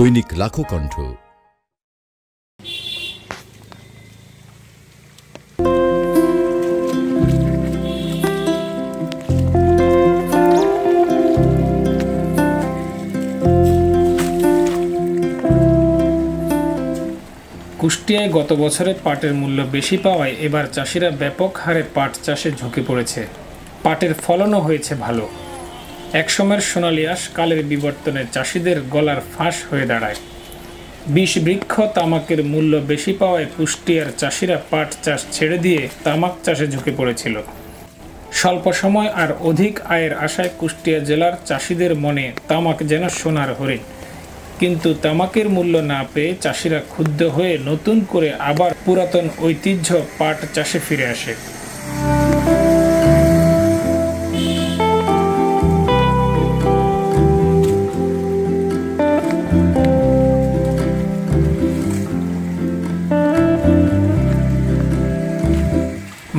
দৈনিক লাখো কণ্ঠ। কুষ্টিয়ায় গত বছরে পাটের মূল্য বেশি পাওয়ায় এবার চাষিরা ব্যাপক হারে পাট চাষে ঝুঁকে পড়েছে। পাটের ফলনও হয়েছে ভালো। একসময়ের সোনালী আঁশ কালের বিবর্তনে চাষিদের গলার ফাঁস হয়ে দাঁড়ায়। বিষ বৃক্ষ তামাকের মূল্য বেশি পাওয়ায় কুষ্টিয়ার চাষিরা পাট চাষ ছেড়ে দিয়ে তামাক চাষে ঝুঁকে পড়েছিল। স্বল্প সময় আর অধিক আয়ের আশায় কুষ্টিয়া জেলার চাষিদের মনে তামাক যেন সোনার হরিণ। কিন্তু তামাকের মূল্য না পেয়ে চাষিরা ক্ষুব্ধ হয়ে নতুন করে আবার পুরাতন ঐতিহ্য পাট চাষে ফিরে আসে।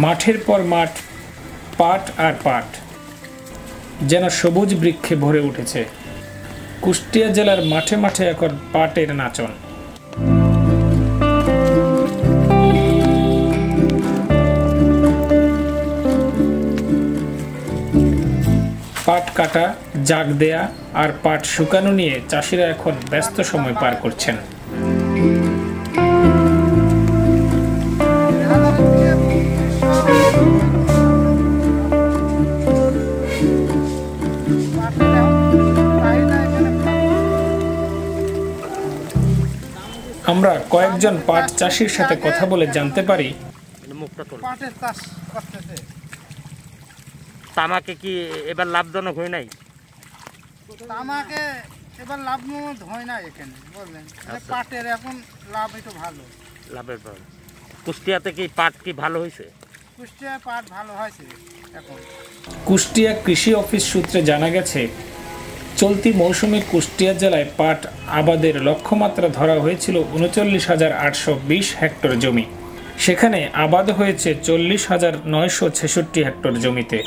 মাঠের পর মাঠ, পাট আর পাট, যেন সবুজ বৃক্ষে ভরে উঠেছে। কুষ্টিয়া জেলার মাঠে মাঠে এখন পাটের নাচন। পাট কাটা, জাগ দেয়া আর পাট শুকানো নিয়ে চাষিরা এখন ব্যস্ত সময় পার করছেন। আমরা কয়েকজন পাট চাষির সাথে কথা বলে জানতে পারি পাটের চাষ করতেছে। তামাকে কি এবার লাভজনক হয় নাই? তামাকে এবার লাভজনক হয় না এখানে, বললেন পাটের এখন লাভ একটু ভালো, লাভের ভালো। কুষ্টিয়াতে কি পাট কি ভালো হয়েছে? কুষ্টিয়ায় পাট ভালো হয়েছে এখন। কুষ্টিয়া কৃষি অফিস সূত্রে জানা গেছে, চলতি মৌসুমে কুষ্টিয়া জেলায় পাট আবাদের লক্ষ্যমাত্রা ধরা হয়েছিল ৩৯,৮২০ হেক্টর জমি। সেখানে আবাদ হয়েছে ৪০,৯৬৬ হেক্টর জমিতে।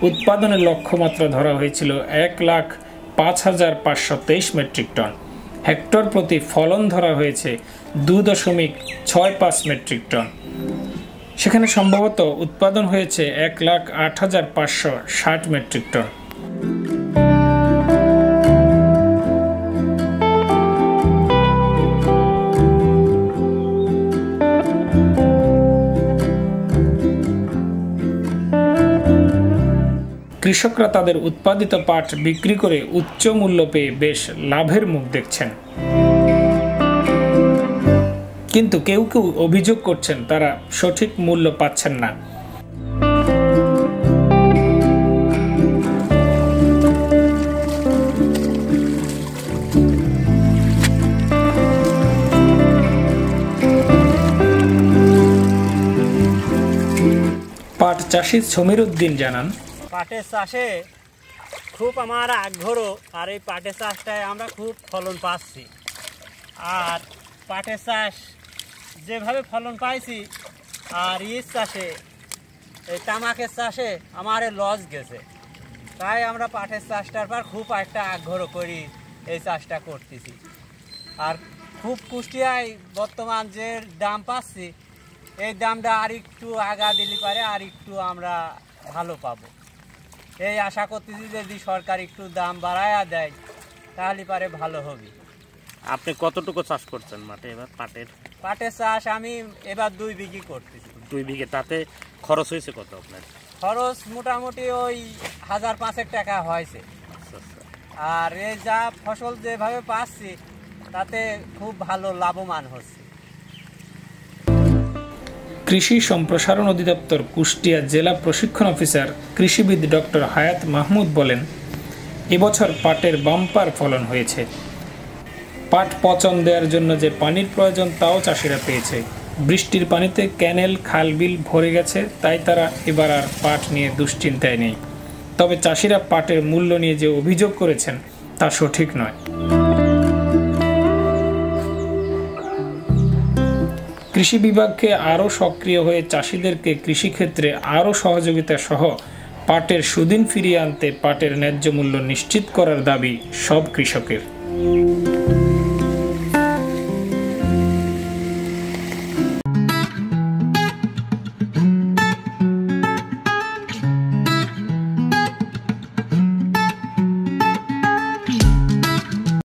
উৎপাদনের লক্ষ্যমাত্রা ধরা হয়েছিল ১,০৫,৫২৩ মেট্রিক টন। হেক্টর প্রতি ফলন ধরা হয়েছে ২.৬৫ মেট্রিক টন। সেখানে সম্ভবত উৎপাদন হয়েছে ১,০৮,৫৬০ মেট্রিক টন। কৃষকরা তাদের উৎপাদিত পাট বিক্রি করে উচ্চ মূল্য পেয়ে বেশ লাভের মুখ দেখছেন। কিন্তু কেউ কেউ অভিযোগ করছেন তারা সঠিক মূল্য পাচ্ছেন না। পাট চাষি সমীর উদ্দিন জানান, পাটের চাষে খুব আমার আগ্রহ, আর এই পাটের চাষটায় আমরা খুব ফলন পাচ্ছি। আর পাটের চাষ যেভাবে ফলন পাইছি, আর ইস চাষে এই তামাকের চাষে আমার লস গেছে, তাই আমরা পাটের চাষটার পর খুব একটা আগ্রহ করি এই চাষটা করতেছি। আর খুব কুষ্টিয়ায় বর্তমান যে দাম পাচ্ছি, এই দামটা আর একটু আগা দিলে পারে আর একটু আমরা ভালো পাবো। এই আশা করতেছি যদি সরকার একটু দাম বাড়ায়া দেয় তাহলে পারে ভালো হবে। আপনি কতটুকু চাষ করছেন মাঠে এবার? পাটের চাষ আমি এবার 2 বিঘি করতেছি। 2 বিঘে, তাতে খরচ হয়েছে কত আপনার? খরচ মোটামুটি ওই 1,500 টাকা হয়েছে। আর এই যা ফসল যেভাবে পাচ্ছি তাতে খুব ভালো লাভবান হচ্ছে। কৃষি সম্প্রসারণ অধিদপ্তর কুষ্টিয়া জেলা প্রশিক্ষণ অফিসার কৃষিবিদ ডক্টর হায়াত মাহমুদ বলেন, এবছর পাটের বাম্পার ফলন হয়েছে। পাট পচন দেওয়ার জন্য যে পানির প্রয়োজন তাও চাষিরা পেয়েছে। বৃষ্টির পানিতে ক্যানেল, খাল, বিল ভরে গেছে, তাই তারা এবার আর পাট নিয়ে দুশ্চিন্তায় নেই। তবে চাষিরা পাটের মূল্য নিয়ে যে অভিযোগ করেছেন তা সঠিক নয়। কৃষি বিভাগকে আরও সক্রিয় হয়ে চাষিদেরকে কৃষিক্ষেত্রে আরও সহযোগিতা সহ পাটের সুদিন ফিরিয়ে আনতে পাটের ন্যায্য মূল্য নিশ্চিত করার দাবি সব কৃষকের।